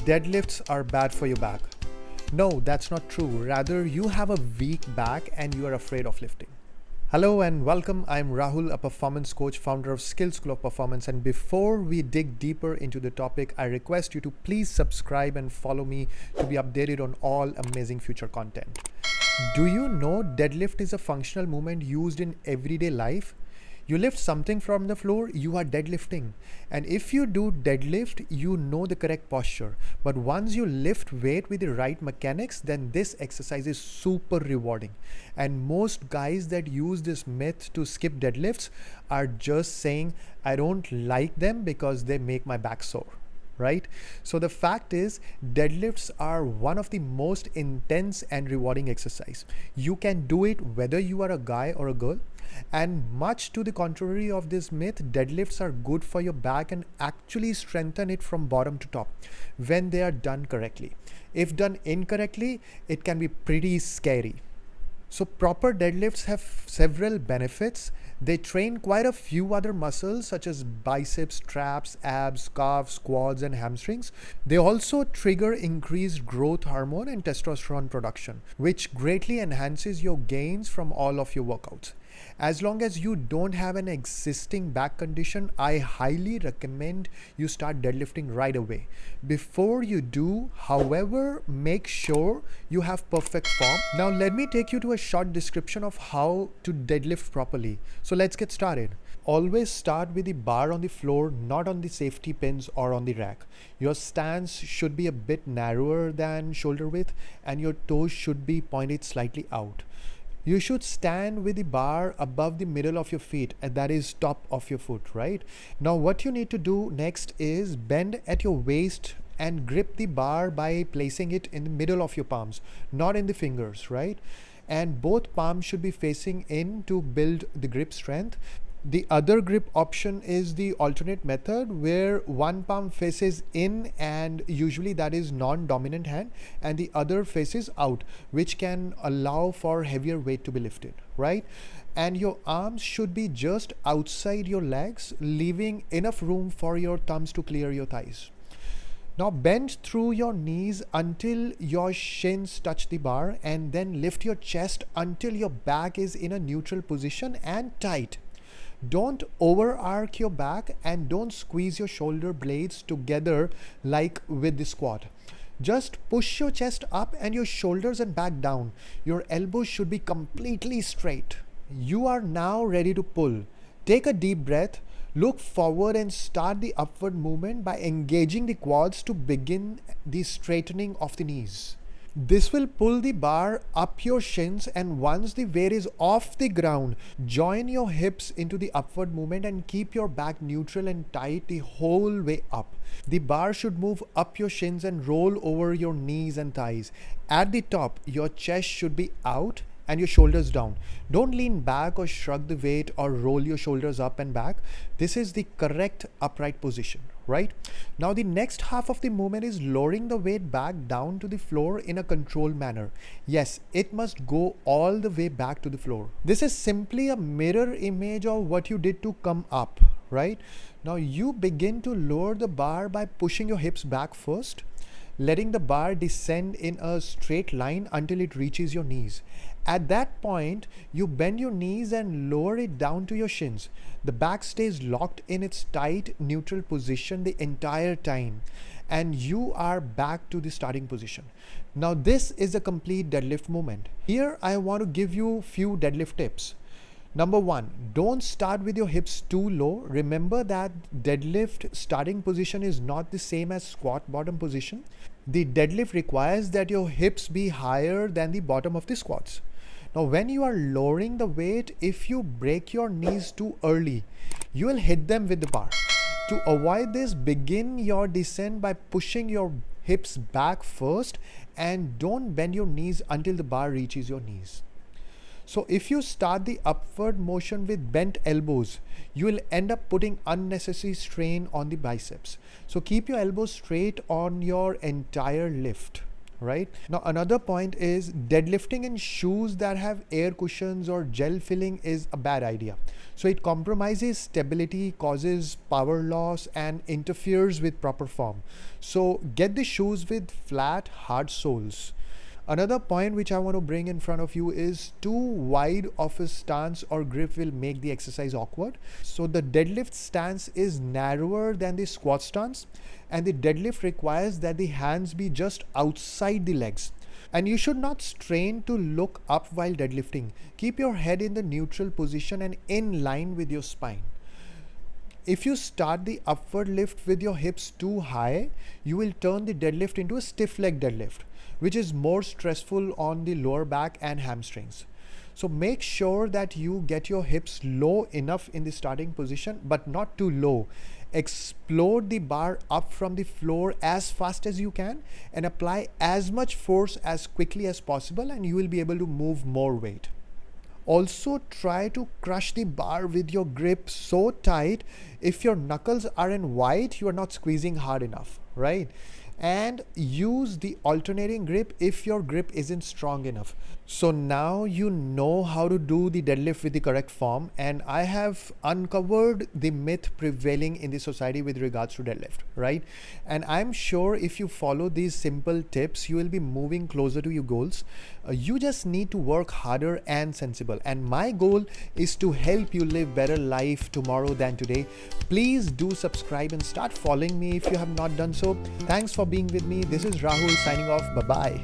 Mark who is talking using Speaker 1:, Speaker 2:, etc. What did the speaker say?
Speaker 1: Deadlifts are bad for your back. No, that's not true. Rather, you have a weak back and you are afraid of lifting. Hello and welcome. I'm Rahul, a performance coach, founder of Skills School of Performance. And before we dig deeper into the topic, I request you to please subscribe and follow me to be updated on all amazing future content. Do you know deadlift is a functional movement used in everyday life? You lift something from the floor, you are deadlifting. And if you do deadlift, you know the correct posture. But once you lift weight with the right mechanics, then this exercise is super rewarding. And most guys that use this myth to skip deadlifts are just saying, I don't like them because they make my back sore. Right? So the fact is, deadlifts are one of the most intense and rewarding exercise. You can do it whether you are a guy or a girl. And much to the contrary of this myth, deadlifts are good for your back and actually strengthen it from bottom to top when they are done correctly. If done incorrectly, it can be pretty scary. So proper deadlifts have several benefits. They train quite a few other muscles such as biceps, traps, abs, calves, quads, and hamstrings. They also trigger increased growth hormone and testosterone production, which greatly enhances your gains from all of your workouts. As long as you don't have an existing back condition, I highly recommend you start deadlifting right away. Before you do, however, make sure you have perfect form. Now let me take you to a short description of how to deadlift properly. So let's get started. Always start with the bar on the floor, not on the safety pins or on the rack. Your stance should be a bit narrower than shoulder width and your toes should be pointed slightly out. You should stand with the bar above the middle of your feet, and that is top of your foot, right? Now what you need to do next is bend at your waist and grip the bar by placing it in the middle of your palms, not in the fingers, right? And both palms should be facing in to build the grip strength. The other grip option is the alternate method where one palm faces in and usually that is non-dominant hand and the other faces out, which can allow for heavier weight to be lifted, right? And your arms should be just outside your legs, leaving enough room for your thumbs to clear your thighs. Now bend through your knees until your shins touch the bar and then lift your chest until your back is in a neutral position and tight. Don't over arc your back and don't squeeze your shoulder blades together like with the squat. Just push your chest up and your shoulders and back down. Your elbows should be completely straight. You are now ready to pull. Take a deep breath, look forward and start the upward movement by engaging the quads to begin the straightening of the knees. This will pull the bar up your shins, and once the weight is off the ground, join your hips into the upward movement and keep your back neutral and tight the whole way up. The bar should move up your shins and roll over your knees and thighs. At the top, your chest should be out and your shoulders down. Don't lean back or shrug the weight or roll your shoulders up and back. This is the correct upright position, right? Now the next half of the movement is lowering the weight back down to the floor in a controlled manner. Yes, it must go all the way back to the floor. This is simply a mirror image of what you did to come up, right? Now you begin to lower the bar by pushing your hips back first, letting the bar descend in a straight line until it reaches your knees. At that point, you bend your knees and lower it down to your shins. The back stays locked in its tight, neutral position the entire time, and you are back to the starting position. Now, this is a complete deadlift movement. Here, I want to give you a few deadlift tips. Number one, don't start with your hips too low. Remember that deadlift starting position is not the same as squat bottom position. The deadlift requires that your hips be higher than the bottom of the squats. Now, when you are lowering the weight, if you break your knees too early, you will hit them with the bar. To avoid this, begin your descent by pushing your hips back first and don't bend your knees until the bar reaches your knees. So if you start the upward motion with bent elbows, you will end up putting unnecessary strain on the biceps. So keep your elbows straight on your entire lift. right? Now, another point is deadlifting in shoes that have air cushions or gel filling is a bad idea. So it compromises stability, causes power loss, and interferes with proper form. So get the shoes with flat, hard soles. Another point which I want to bring in front of you is too wide of a stance or grip will make the exercise awkward. So the deadlift stance is narrower than the squat stance, and the deadlift requires that the hands be just outside the legs. And you should not strain to look up while deadlifting. Keep your head in the neutral position and in line with your spine. If you start the upward lift with your hips too high, you will turn the deadlift into a stiff leg deadlift, which is more stressful on the lower back and hamstrings. So make sure that you get your hips low enough in the starting position, but not too low. Explode the bar up from the floor as fast as you can and apply as much force as quickly as possible, and you will be able to move more weight. Also, try to crush the bar with your grip so tight. If your knuckles are in white, you are not squeezing hard enough, right? And use the alternating grip if your grip isn't strong enough. So now you know how to do the deadlift with the correct form, and I have uncovered the myth prevailing in the society with regards to deadlift, right? And I'm sure if you follow these simple tips, you will be moving closer to your goals. You just need to work harder and sensible. And my goal is to help you live better life tomorrow than today. Please do subscribe and start following me if you have not done so. Thanks for being with me. This is Rahul signing off. Bye-bye.